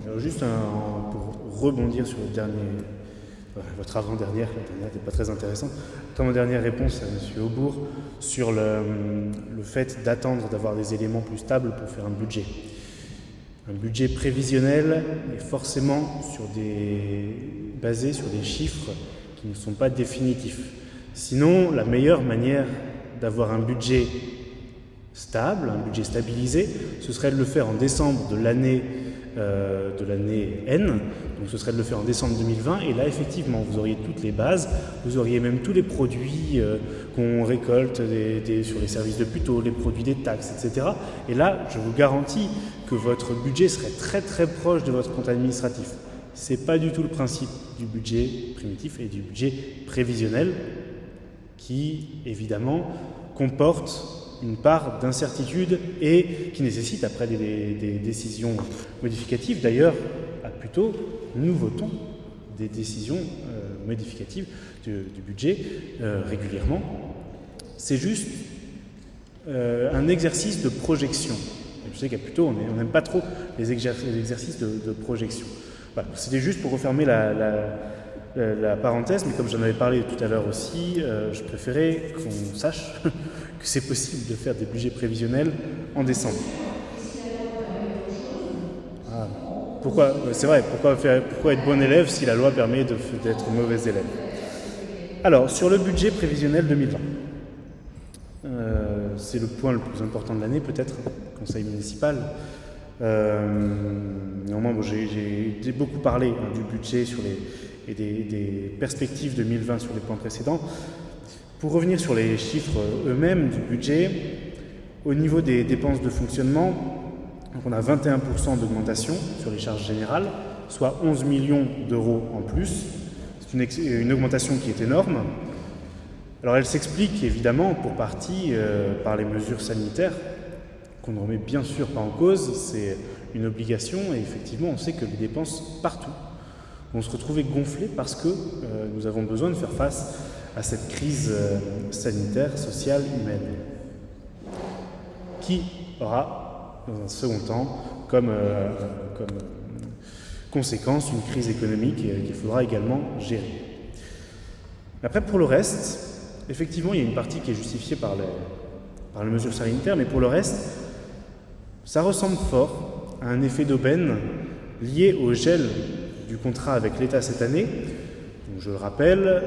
Alors juste pour rebondir sur le dernier, votre avant-dernière, la dernière n'était pas très intéressante, votre avant-dernière réponse à M. Aubourg sur le fait d'attendre d'avoir des éléments plus stables pour faire un budget. Un budget prévisionnel est forcément basé sur des chiffres qui ne sont pas définitifs. Sinon, la meilleure manière d'avoir un budget stable, un budget stabilisé, ce serait de le faire en décembre de l'année N, donc ce serait de le faire en décembre 2020, et là effectivement vous auriez toutes les bases, vous auriez même tous les produits qu'on récolte sur les services de Puteaux, les produits des taxes, etc. Et là, je vous garantis que votre budget serait très très proche de votre compte administratif. C'est pas du tout le principe du budget primitif et du budget prévisionnel qui, évidemment, comporte une part d'incertitude et qui nécessite après des décisions modificatives. D'ailleurs, à Puteaux, nous votons des décisions modificatives du budget régulièrement. C'est juste un exercice de projection. Et je sais qu'à Puteaux, on n'aime pas trop les exercices de projection. Voilà, c'était juste pour refermer la parenthèse, mais comme j'en avais parlé tout à l'heure aussi, je préférais qu'on sache que c'est possible de faire des budgets prévisionnels en décembre. Ah, pourquoi, c'est vrai, pourquoi être bon élève si la loi permet d'être mauvais élève? Alors, sur le budget prévisionnel 2020, c'est le point le plus important de l'année, peut-être, conseil municipal. Néanmoins, j'ai beaucoup parlé du budget et des perspectives 2020 sur les points précédents. Pour revenir sur les chiffres eux-mêmes du budget, au niveau des dépenses de fonctionnement, donc on a 21% d'augmentation sur les charges générales, soit 11 millions d'euros en plus. C'est une augmentation qui est énorme. Alors elle s'explique évidemment pour partie par les mesures sanitaires, qu'on ne remet bien sûr pas en cause, c'est une obligation et effectivement on sait que les dépenses partout vont se retrouver gonflées parce que nous avons besoin de faire face à cette crise sanitaire, sociale, humaine, qui aura, dans un second temps, comme conséquence, une crise économique qu'il faudra également gérer. Après, pour le reste, effectivement, il y a une partie qui est justifiée par les mesures sanitaires, mais pour le reste, ça ressemble fort à un effet d'aubaine lié au gel du contrat avec l'État cette année. Donc, je le rappelle,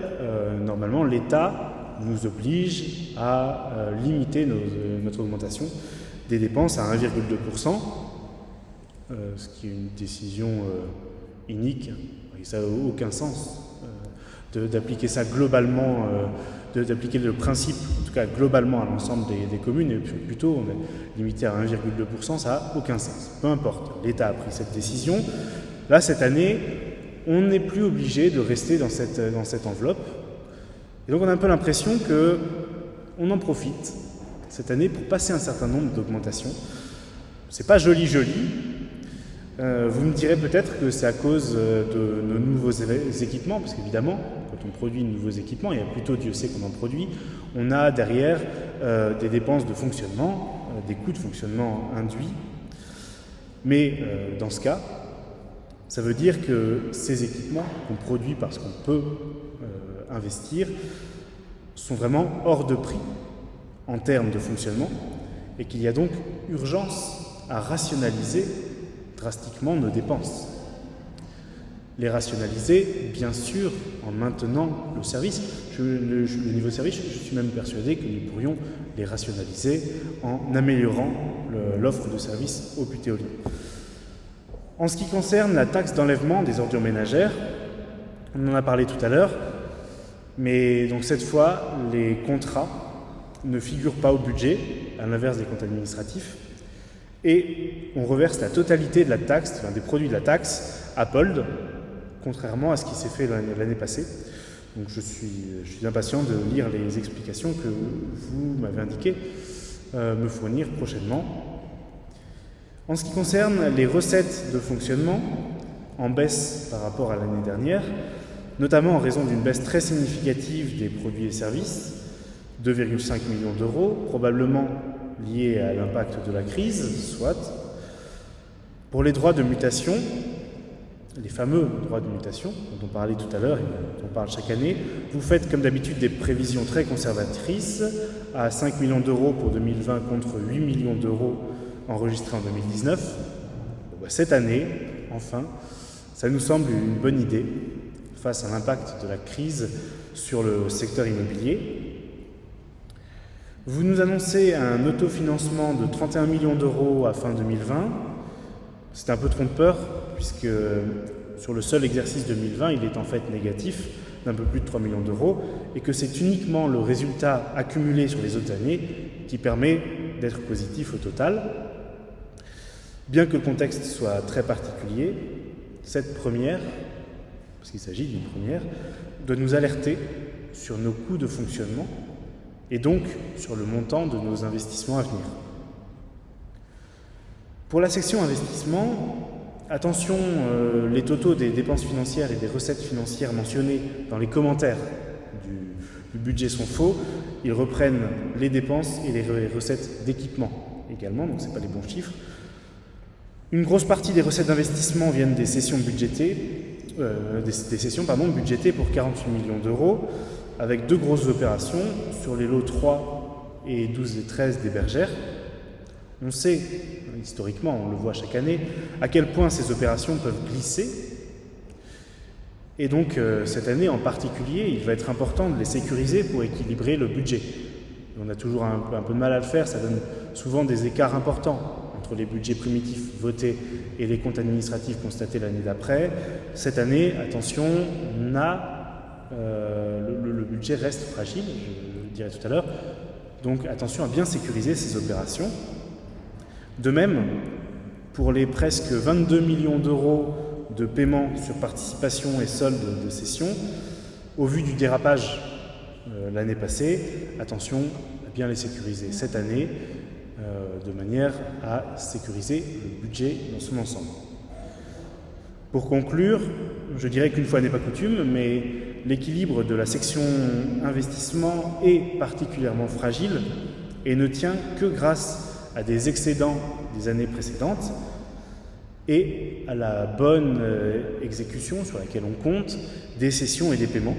normalement l'État nous oblige à limiter notre augmentation des dépenses à 1,2%, ce qui est une décision inique, et ça n'a aucun sens d'appliquer ça globalement, d'appliquer le principe, en tout cas globalement à l'ensemble des communes, et plutôt on est limité à 1,2%, ça n'a aucun sens. Peu importe, l'État a pris cette décision. Là, cette année, on n'est plus obligé de rester dans cette enveloppe. Et donc on a un peu l'impression qu'on en profite cette année pour passer un certain nombre d'augmentations. C'est pas joli. Vous me direz peut-être que c'est à cause de nos nouveaux équipements, parce qu'évidemment, quand on produit de nouveaux équipements, et plutôt Dieu sait qu'on en produit, on a derrière des dépenses de fonctionnement, des coûts de fonctionnement induits. Mais dans ce cas, ça veut dire que ces équipements qu'on produit parce qu'on peut investir sont vraiment hors de prix en termes de fonctionnement et qu'il y a donc urgence à rationaliser drastiquement nos dépenses. Les rationaliser, bien sûr, en maintenant le service. Le niveau de service, je suis même persuadé que nous pourrions les rationaliser en améliorant l'offre de services au Putéolien. En ce qui concerne la taxe d'enlèvement des ordures ménagères, on en a parlé tout à l'heure, mais donc cette fois, les contrats ne figurent pas au budget, à l'inverse des comptes administratifs, et on reverse la totalité de la taxe, des produits de la taxe, à Pold, contrairement à ce qui s'est fait l'année passée. Donc je suis impatient de lire les explications que vous m'avez indiquées me fournir prochainement. En ce qui concerne les recettes de fonctionnement, en baisse par rapport à l'année dernière, notamment en raison d'une baisse très significative des produits et services, 2,5 millions d'euros, probablement liés à l'impact de la crise, soit. Pour les droits de mutation, les fameux droits de mutation dont on parlait tout à l'heure et dont on parle chaque année. Vous faites comme d'habitude des prévisions très conservatrices à 5 millions d'euros pour 2020 contre 8 millions d'euros enregistrés en 2019. Cette année, enfin, ça nous semble une bonne idée face à l'impact de la crise sur le secteur immobilier. Vous nous annoncez un autofinancement de 31 millions d'euros à fin 2020. C'est un peu trompeur puisque sur le seul exercice 2020, il est en fait négatif d'un peu plus de 3 millions d'euros et que c'est uniquement le résultat accumulé sur les autres années qui permet d'être positif au total. Bien que le contexte soit très particulier, cette première, parce qu'il s'agit d'une première, doit nous alerter sur nos coûts de fonctionnement et donc sur le montant de nos investissements à venir. Pour la section investissement, attention, les totaux des dépenses financières et des recettes financières mentionnées dans les commentaires du budget sont faux. Ils reprennent les dépenses et les recettes d'équipement également, donc ce n'est pas les bons chiffres. Une grosse partie des recettes d'investissement viennent des sessions budgétées, budgétées pour 48 millions d'euros, avec deux grosses opérations sur les lots 3 et 12 et 13 des Bergères. On sait, historiquement, on le voit chaque année, à quel point ces opérations peuvent glisser. Et donc, cette année en particulier, il va être important de les sécuriser pour équilibrer le budget. On a toujours un peu de mal à le faire, ça donne souvent des écarts importants entre les budgets primitifs votés et les comptes administratifs constatés l'année d'après. Cette année, attention, le budget reste fragile, je le dirai tout à l'heure. Donc attention à bien sécuriser ces opérations. De même, pour les presque 22 millions d'euros de paiements sur participation et soldes de cession, au vu du dérapage l'année passée, attention à bien les sécuriser cette année, de manière à sécuriser le budget dans son ensemble. Pour conclure, je dirais qu'une fois n'est pas coutume, mais l'équilibre de la section investissement est particulièrement fragile et ne tient que grâce à des excédents des années précédentes et à la bonne exécution sur laquelle on compte des cessions et des paiements.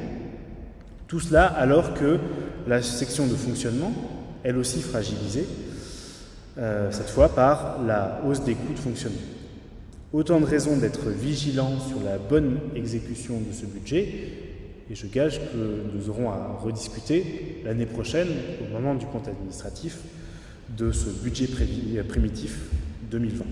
Tout cela alors que la section de fonctionnement, elle aussi fragilisée, cette fois par la hausse des coûts de fonctionnement. Autant de raisons d'être vigilant sur la bonne exécution de ce budget, et je gage que nous aurons à rediscuter l'année prochaine, au moment du compte administratif, de ce budget primitif 2020.